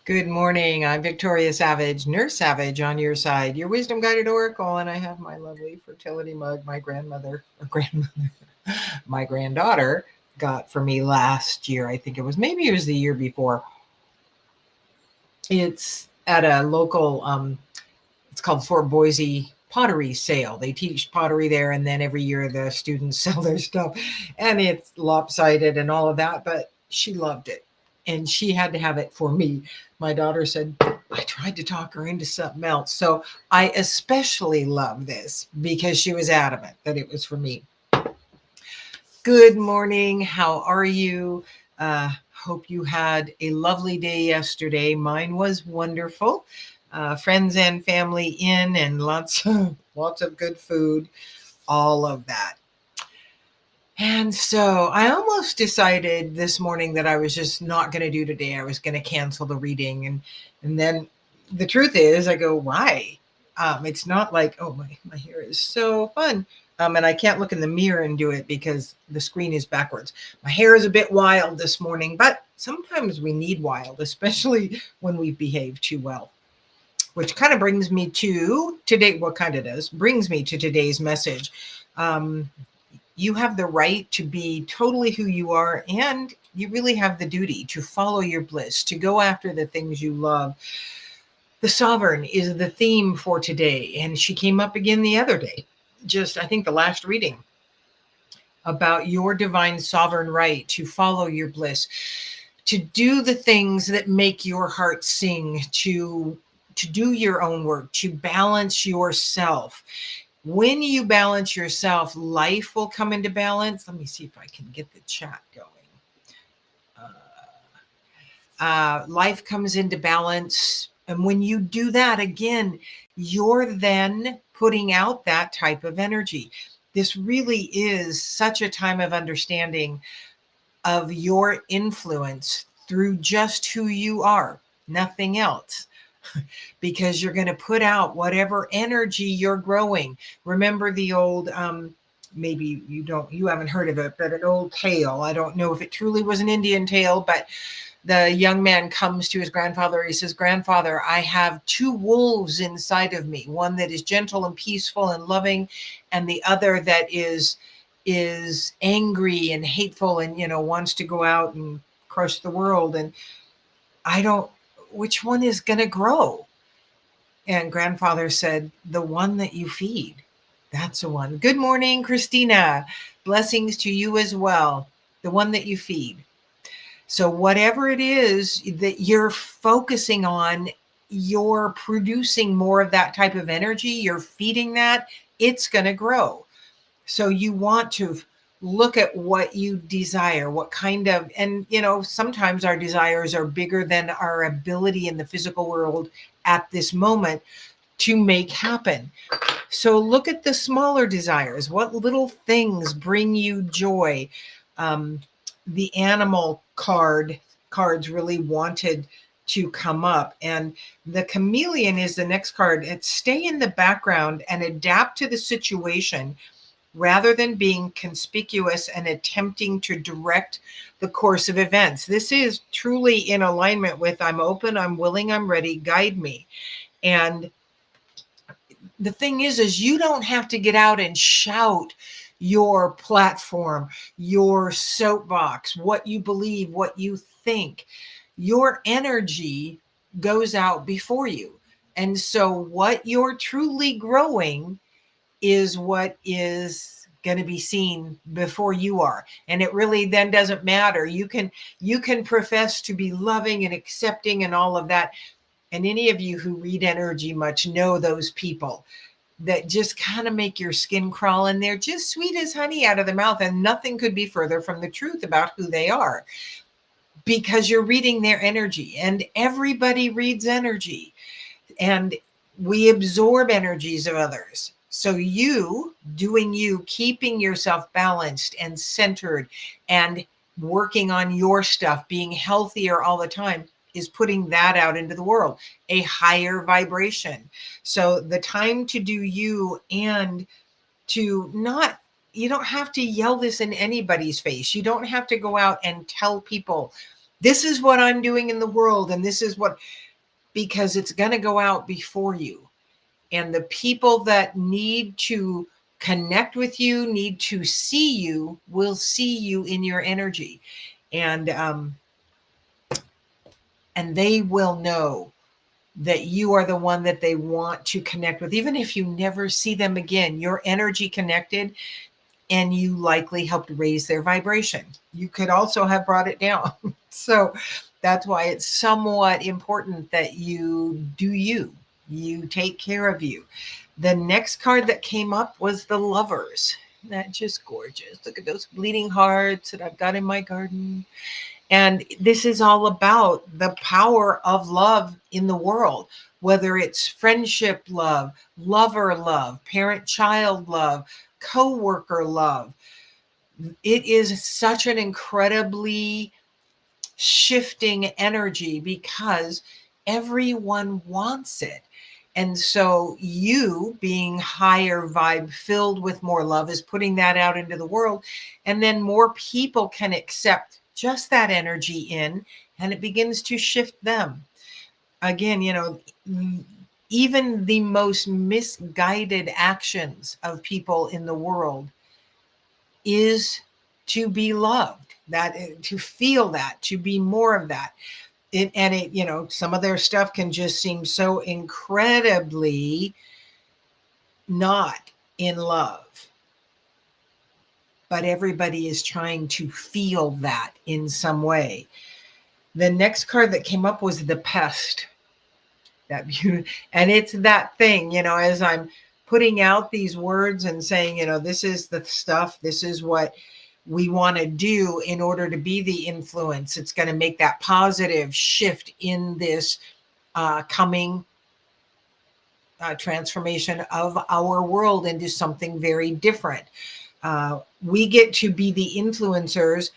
Good morning. I'm Victoria Savage, Nurse Savage on your side, your wisdom guided oracle, and I have my lovely fertility mug my granddaughter got for me last year. I think maybe it was the year before. It's at a local, it's called Fort Boise pottery sale. They teach pottery there, and then every year the students sell their stuff, and it's lopsided and all of that, but she loved it and she had to have it for me. My daughter said, I tried to talk her into something else. So I especially love this because she was adamant that it was for me. Good morning. How are you? Hope you had a lovely day yesterday. Mine was wonderful. Friends and family in, and lots of good food, all of that. And so I almost decided this morning that I was just not going to do today. I was going to cancel the reading, and then the truth is, I go, why? It's not like, oh, my hair is so fun. And I can't look in the mirror and do it because the screen is backwards. My hair is a bit wild this morning, but sometimes we need wild, especially when we behave too well. Which kind of brings me to today. What kind of does brings me to today's message. You have the right to be totally who you are, and you really have the duty to follow your bliss, to go after the things you love. The sovereign is the theme for today, and she came up again the other day, just I think the last reading, about your divine sovereign right to follow your bliss, to do the things that make your heart sing, to do your own work, to balance yourself. When you balance yourself, life will come into balance. Let me see if I can get the chat going. Life comes into balance. And when you do that, again, you're then putting out that type of energy. This really is such a time of understanding of your influence through just who you are, nothing else. Because you're going to put out whatever energy you're growing. Remember the old, maybe you haven't heard of it, but an old tale. I don't know if it truly was an Indian tale, but the young man comes to his grandfather. He says, Grandfather, I have two wolves inside of me, one that is gentle and peaceful and loving, and the other that is angry and hateful and, wants to go out and crush the world. And which one is going to grow? And grandfather said, the one that you feed. That's the one. Good morning, Christina. Blessings to you as well. The one that you feed. So whatever it is that you're focusing on, you're producing more of that type of energy. You're feeding that. It's going to grow. So you want to look at what you desire, what kind of, and sometimes our desires are bigger than our ability in the physical world at this moment to make happen. So look at the smaller desires. What little things bring you joy? The animal cards really wanted to come up, and the chameleon is the next card. It's stay in the background and adapt to the situation rather than being conspicuous and attempting to direct the course of events. This is truly in alignment with I'm open, I'm willing, I'm ready, guide me. And the thing is you don't have to get out and shout your platform, your soapbox, what you believe, what you think. Your energy goes out before you. And so what you're truly growing is what is going to be seen before you are. And it really then doesn't matter. You can profess to be loving and accepting and all of that. And any of you who read energy much know those people that just kind of make your skin crawl, and they're just sweet as honey out of the mouth, and nothing could be further from the truth about who they are, because you're reading their energy. And everybody reads energy, and we absorb energies of others. So you doing you, keeping yourself balanced and centered and working on your stuff, being healthier all the time, is putting that out into the world, a higher vibration. So the time to do you, and to not, you don't have to yell this in anybody's face. You don't have to go out and tell people This is what I'm doing in the world, and this is what, because it's going to go out before you. And the people that need to connect with you, need to see you, will see you in your energy. And they will know that you are the one that they want to connect with, even if you never see them again. Your energy connected, and you likely helped raise their vibration. You could also have brought it down. So that's why it's somewhat important that you do you take care of you. The next card that came up was the Lovers. That's just gorgeous. Look at those bleeding hearts that I've got in my garden. And this is all about the power of love in the world, whether it's friendship love, lover love, parent child love, co-worker love. It is such an incredibly shifting energy because everyone wants it. And so you being higher vibe, filled with more love, is putting that out into the world. And then more people can accept just that energy in, and it begins to shift them. Again, even the most misguided actions of people in the world is to be loved, that to feel that, to be more of that. Some of their stuff can just seem so incredibly not in love, but everybody is trying to feel that in some way. The next card that came up was the Pest. And it's that thing, as I'm putting out these words and saying, this is the stuff, this is what we want to do in order to be the influence. It's going to make that positive shift in this coming transformation of our world into something very different. We get to be the influencers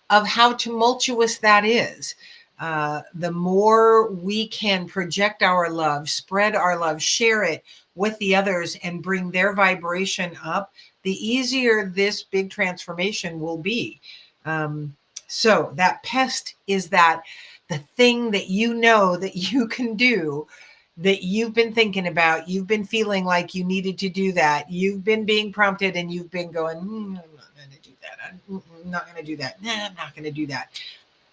of how tumultuous that is. The more we can project our love, spread our love, share it with the others, and bring their vibration up, the easier this big transformation will be. So that Pest is that the thing that that you can do, that you've been thinking about, you've been feeling like you needed to do that, you've been being prompted, and you've been going, I'm not going to do that. I'm not going to do that. Nah, I'm not going to do that.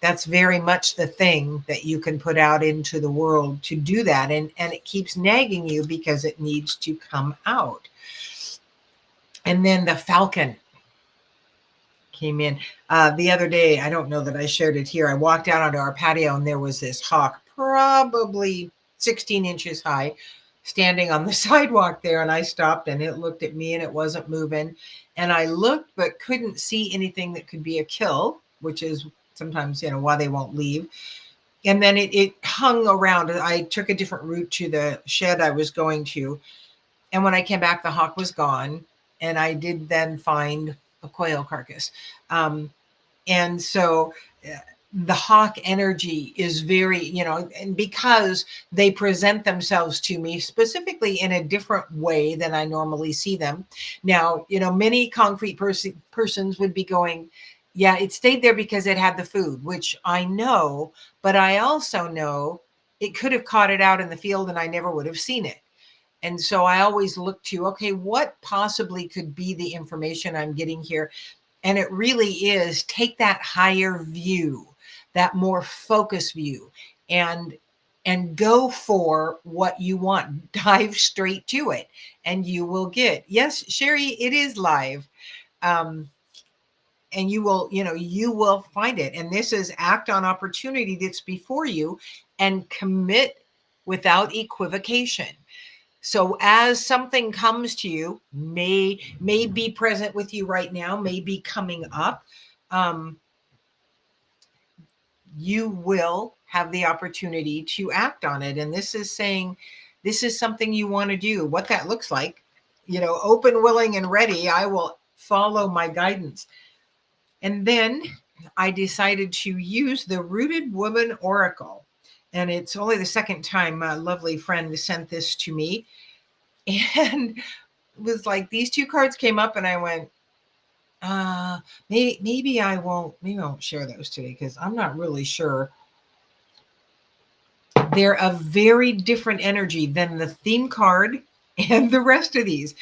That's very much the thing that you can put out into the world to do that. And it keeps nagging you because it needs to come out. And then the Falcon came in the other day. I don't know that I shared it here. I walked out onto our patio, and there was this hawk, probably 16 inches high, standing on the sidewalk there. And I stopped, and it looked at me, and it wasn't moving. And I looked, but couldn't see anything that could be a kill, which is sometimes, why they won't leave. And then it hung around. I took a different route to the shed I was going to. And when I came back, the hawk was gone. And I did then find a quail carcass. And so the hawk energy is very, and because they present themselves to me specifically in a different way than I normally see them. Now, many concrete persons would be going, yeah, it stayed there because it had the food, which I know, but I also know it could have caught it out in the field and I never would have seen it. And so I always look to, okay, what possibly could be the information I'm getting here? And it really is take that higher view, that more focused view, and go for what you want. Dive straight to it, and you will get. Yes, Sherry, it is live. And you will find it. And this is act on opportunity that's before you and commit without equivocation. So as something comes to you, may be present with you right now, may be coming up, you will have the opportunity to act on it. And this is saying, this is something you want to do. What that looks like, open, willing, and ready, I will follow my guidance. And then I decided to use the Rooted Woman Oracle. And it's only the second time a lovely friend sent this to me. And it was like these two cards came up, and I went, uh maybe I won't share those today because I'm not really sure. They're a very different energy than the theme card and the rest of these.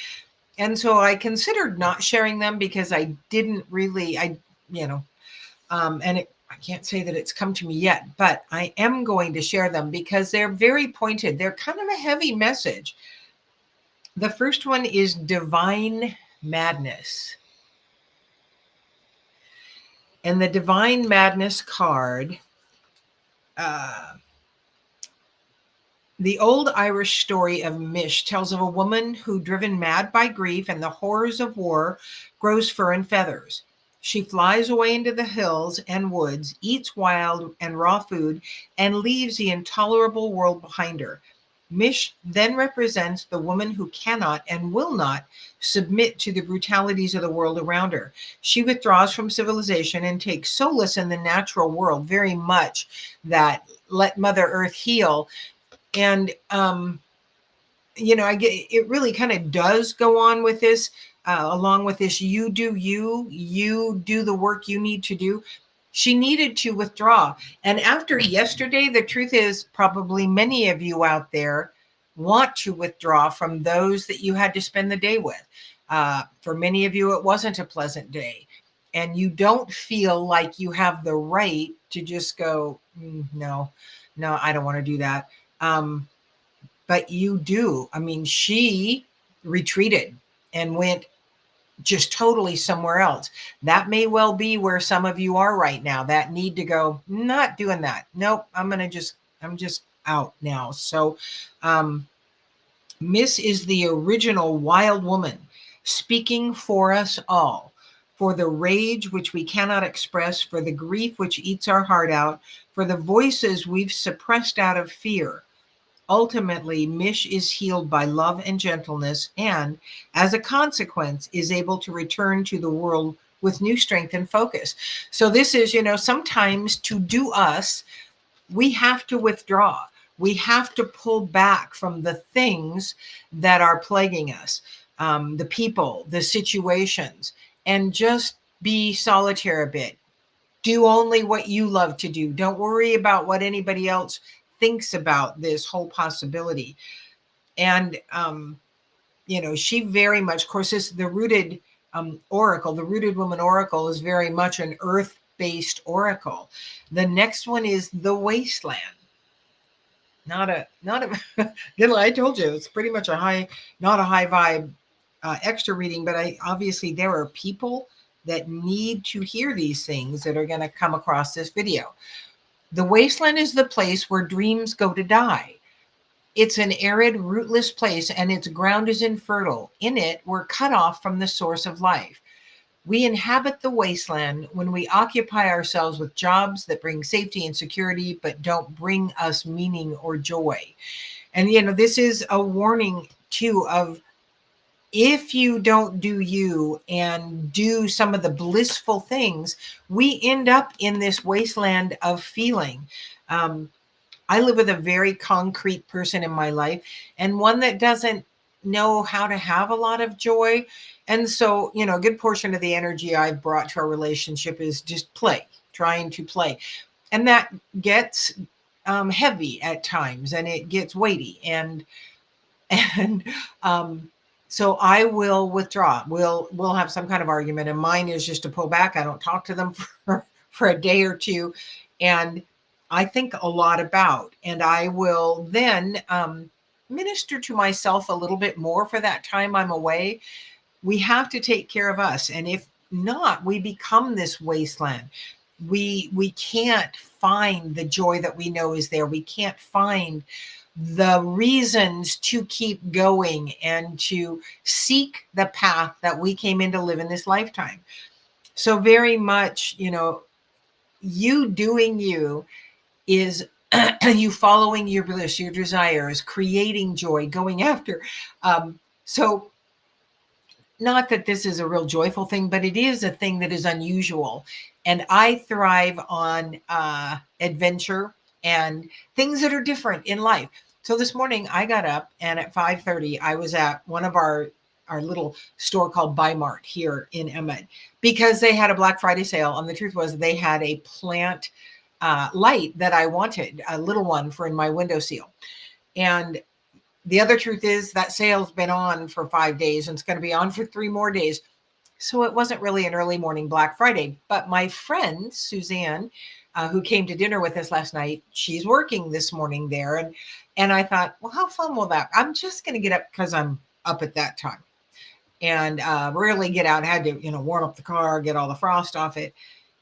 And so I considered not sharing them because I didn't really, you know, I can't say that it's come to me yet, but I am going to share them because they're very pointed. They're kind of a heavy message. The first one is divine madness. And the divine madness card, uh, the old Irish story of Mish tells of a woman who, driven mad by grief and the horrors of war, grows fur and feathers. She flies away into the hills and woods, eats wild and raw food, and leaves the intolerable world behind her. Mish then represents the woman who cannot and will not submit to the brutalities of the world around her. She withdraws from civilization and takes solace in the natural world, very much that let Mother Earth heal. And I get it really kind of does go on with this, along with this, you do the work you need to do. She needed to withdraw. And after yesterday, the truth is probably many of you out there want to withdraw from those that you had to spend the day with. For many of you, it wasn't a pleasant day. And you don't feel like you have the right to just go, no, I don't want to do that. But you do. I mean, she retreated and went just totally somewhere else. That may well be where some of you are right now, that need to go, not doing that. Nope, I'm just out now. So, Miss is the original wild woman speaking for us all, for the rage which we cannot express, for the grief which eats our heart out, for the voices we've suppressed out of fear. Ultimately, Mish is healed by love and gentleness, and as a consequence, is able to return to the world with new strength and focus. So, this is, sometimes to do us, we have to withdraw. We have to pull back from the things that are plaguing us, the people, the situations, and just be solitary a bit. Do only what you love to do. Don't worry about what anybody else thinks about this whole possibility. And she very much, of course, this the rooted oracle, the rooted woman oracle is very much an earth-based oracle. The next one is the wasteland. Not a I told you it's pretty much not a high vibe extra reading, but obviously there are people that need to hear these things that are going to come across this video. The wasteland is the place where dreams go to die. It's an arid, rootless place, and its ground is infertile. In it, we're cut off from the source of life. We inhabit the wasteland when we occupy ourselves with jobs that bring safety and security, but don't bring us meaning or joy. And, this is a warning, too, of if you don't do you and do some of the blissful things, we end up in this wasteland of feeling. I live with a very concrete person in my life and one that doesn't know how to have a lot of joy. And so, a good portion of the energy I've brought to our relationship is just play, trying to play. And that gets heavy at times and it gets weighty. And so I will withdraw. We'll have some kind of argument, and mine is just to pull back. I don't talk to them for a day or two, and I think a lot about, and I will then minister to myself a little bit more for that time I'm away. We have to take care of us, and if not, we become this wasteland. We can't find the joy that we know is there. We can't find the reasons to keep going and to seek the path that we came in to live in this lifetime. So very much, you doing you is you following your bliss, your desires, creating joy, going after. So not that this is a real joyful thing, but it is a thing that is unusual. And I thrive on adventure and things that are different in life. So this morning I got up and at 5:30, I was at one of our our little store called Mart here in Emmett, because they had a Black Friday sale. And the truth was, they had a plant light that I wanted, a little one for in my windowsill. And the other truth is that sale's been on for 5 days and it's going to be on for 3 more days. So it wasn't really an early morning Black Friday. But my friend, Suzanne, who came to dinner with us last night, she's working this morning there. And I thought, well, how fun will that? I'm just going to get up because I'm up at that time and really get out. Had to, warm up the car, get all the frost off it.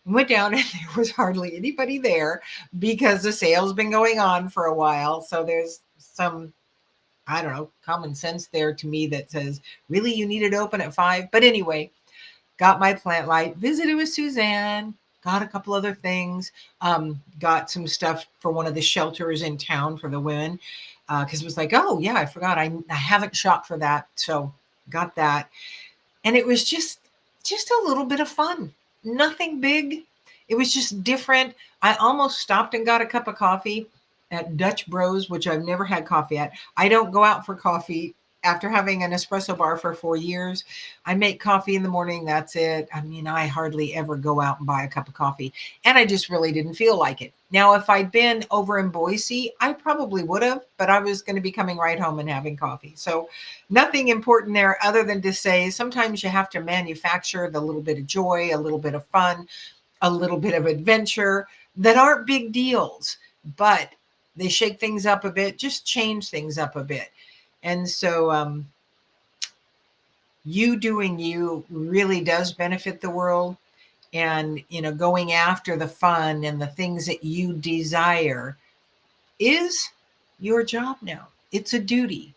Went down and there was hardly anybody there because the sale's been going on for a while. So there's some, I don't know, common sense there to me that says, really, you need it open at 5? But anyway, got my plant light, visited with Suzanne, got a couple other things, got some stuff for one of the shelters in town for the women, because it was like, oh, yeah, I forgot. I haven't shopped for that. So got that. And it was just a little bit of fun. Nothing big. It was just different. I almost stopped and got a cup of coffee at Dutch Bros, which I've never had coffee at. I don't go out for coffee after having an espresso bar for 4 years. I make coffee in the morning. That's it. I mean, I hardly ever go out and buy a cup of coffee. And I just really didn't feel like it. Now, if I'd been over in Boise, I probably would have, but I was going to be coming right home and having coffee. So nothing important there other than to say sometimes you have to manufacture the little bit of joy, a little bit of fun, a little bit of adventure that aren't big deals, but they shake things up a bit, just change things up a bit. And so you doing you really does benefit the world. And, going after the fun and the things that you desire is your job now. It's a duty.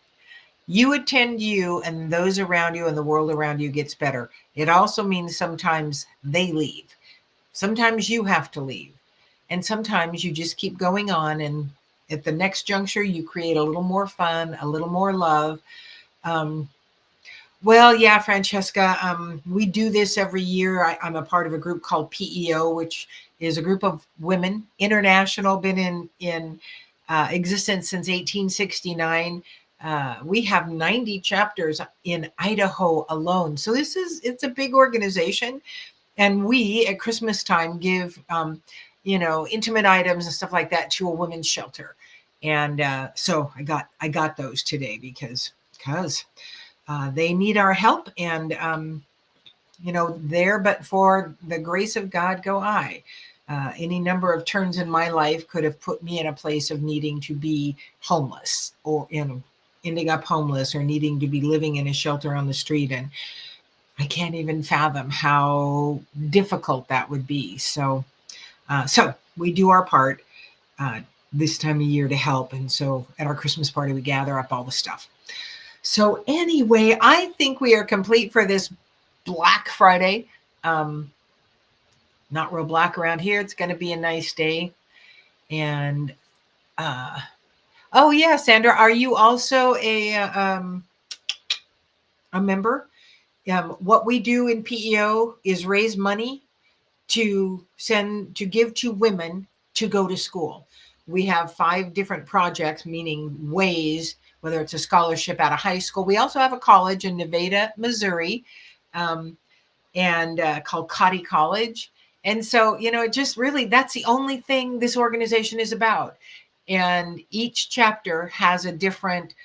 You attend you, and those around you and the world around you gets better. It also means sometimes they leave. Sometimes you have to leave. And sometimes you just keep going on. And at the next juncture, you create a little more fun, a little more love. Well, yeah, Francesca, we do this every year. I'm a part of a group called PEO, which is a group of women, international, been in existence since 1869. We have 90 chapters in Idaho alone. So it's a big organization. And we at Christmas time give, intimate items and stuff like that to a women's shelter. And so I got those today because they need our help. And, there, but for the grace of God, go I. Any number of turns in my life could have put me in a place of needing to be homeless or, ending up homeless or needing to be living in a shelter on the street. And I can't even fathom how difficult that would be. So we do our part this time of year to help. And so at our Christmas party, we gather up all the stuff. So anyway, I think we are complete for this Black Friday. Not real black around here. It's going to be a nice day. And oh yeah, Sandra, are you also a member? What we do in PEO is raise money to give to women to go to school. We have 5 different projects, meaning ways, whether it's a scholarship at a high school. We also have a college in Nevada, Missouri, and called Cotty College. And so, just really, that's the only thing this organization is about. And each chapter has a different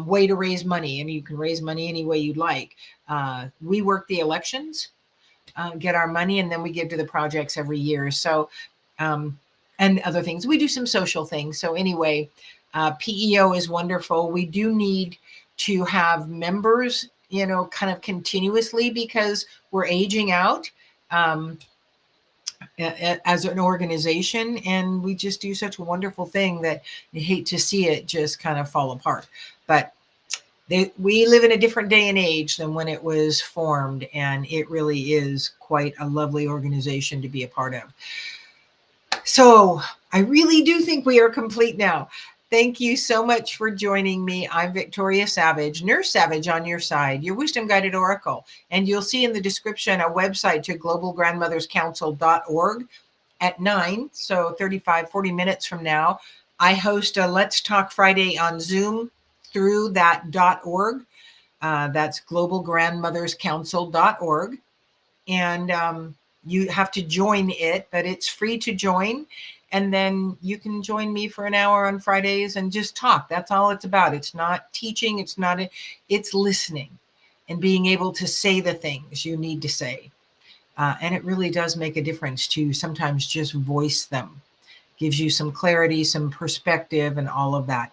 way to raise money, and you can raise money any way you'd like. We work the elections, get our money, and then we give to the projects every year. So, and other things. We do some social things. So anyway, PEO is wonderful. We do need to have members, kind of continuously because we're aging out as an organization. And we just do such a wonderful thing that you hate to see it just kind of fall apart. But we live in a different day and age than when it was formed. And it really is quite a lovely organization to be a part of. So I really do think we are complete now. Thank you so much for joining me. I'm Victoria Savage, Nurse Savage on your side, your wisdom guided oracle. And you'll see in the description a website to globalgrandmotherscouncil.org at 9, so 40 minutes from now. I host a Let's Talk Friday on Zoom through that .org. That's globalgrandmotherscouncil.org. And you have to join it, but it's free to join. And then you can join me for an hour on Fridays and just talk. That's all it's about. It's not teaching. It's listening and being able to say the things you need to say. And it really does make a difference to sometimes just voice them. Gives you some clarity, some perspective, and all of that.